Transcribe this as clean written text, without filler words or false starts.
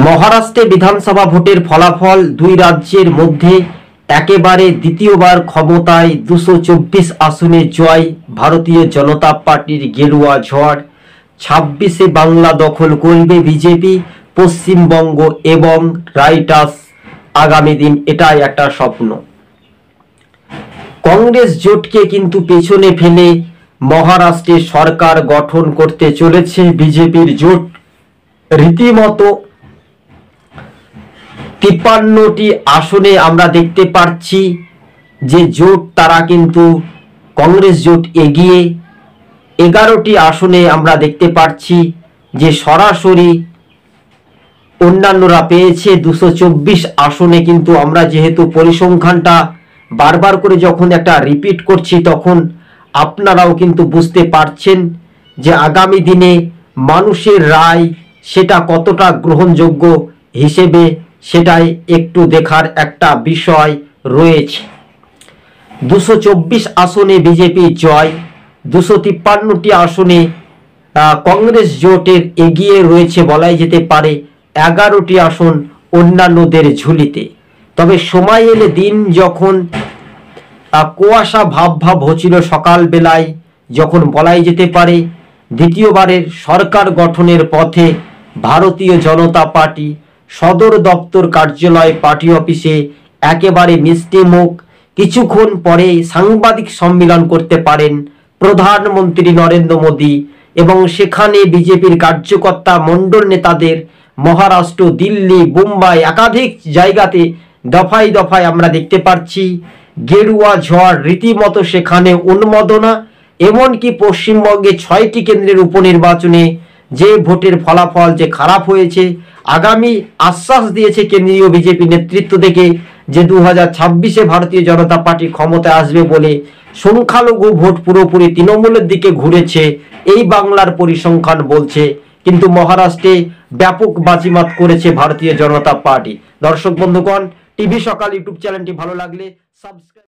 মহারাষ্ট্রে বিধানসভা ভোটের ফলাফল দুই রাজ্যের মধ্যে একেবারে দ্বিতীয়বার ক্ষমতায় ২২৪ আসনে জয় ভারতীয় জনতা পার্টির গেরুয়া ঝড়। ২৬শে বাংলা দখল করবে বিজেপি, পশ্চিমবঙ্গ এবং রাইটার্স আগামী দিন, এটাই একটা স্বপ্ন। কংগ্রেস জোটকে কিন্তু পেছনে ফেলে মহারাষ্ট্রে সরকার গঠন করতে চলেছে বিজেপির জোট। রীতিমতো ৫৩টি আসনে আমরা দেখতে পাচ্ছি যে জোট, তারা কিন্তু কংগ্রেস জোট এগিয়ে। ১১টি আসনে আমরা দেখতে পাচ্ছি যে সরাসরি অন্যান্যরা পেয়েছে। ২২৪ আসনে কিন্তু আমরা যেহেতু পরিসংখ্যানটা বারবার করে যখন একটা রিপিট করছি, তখন আপনারাও কিন্তু বুঝতে পারছেন যে আগামী দিনে মানুষের রায় সেটা কতটা গ্রহণযোগ্য হিসেবে, সেটাই একটু দেখার একটা বিষয় রয়েছে। ২২৪ আসনে বিজেপি জয়, ২৫৩টি আসনে কংগ্রেস জোটের এগিয়ে রয়েছে বলাই যেতে পারে। ১১টি আসন অন্যান্যদের ঝুলিতে। তবে সময় এলে, দিন যখন কুয়াশা ভাব ভাব হচ্ছিল সকালবেলায়, যখন বলাই যেতে পারে দ্বিতীয়বারের সরকার গঠনের পথে ভারতীয় জনতা পার্টি সদর দপ্তর কার্যালয় পার্টি অফিসে একেবারে মিষ্টি মুখ কিছুক্ষণ পরে সাংবাদিক সম্মেলন করতে পারেন প্রধানমন্ত্রী নরেন্দ্র মোদী, এবং সেখানে বিজেপির কার্যকর্তা মণ্ডল নেতাদের মহারাষ্ট্র, দিল্লি, মুম্বাই একাধিক জায়গাতে দফায় দফায় আমরা দেখতে পাচ্ছি গেরুয়া ঝড়। রীতিমতো সেখানে উন্মাদনা। এমনকি পশ্চিমবঙ্গে ৬টি কেন্দ্রের উপনির্বাচনে যে ভোটের ফলাফল যে খারাপ হয়েছে, আগামী আশ্বাস দিয়েছে কেন্দ্রীয় বিজেপি নেতৃত্ব থেকে যে ২০২৬-এ ভারতীয় জনতা পার্টি ক্ষমতায় আসবে বলে। সংখ্যালঘু ভোট পুরোপুরি তৃণমূলের দিকে ঘুরেছে, এই বাংলার পরিসংখ্যান বলছে। কিন্তু মহারাষ্ট্রে ব্যাপক বাজিমাত করেছে ভারতীয় জনতা পার্টি। দর্শক বন্ধুগণ, টিভি সকাল ইউটিউব চ্যানেলটি ভালো লাগলে সাবস্ক্রাইব।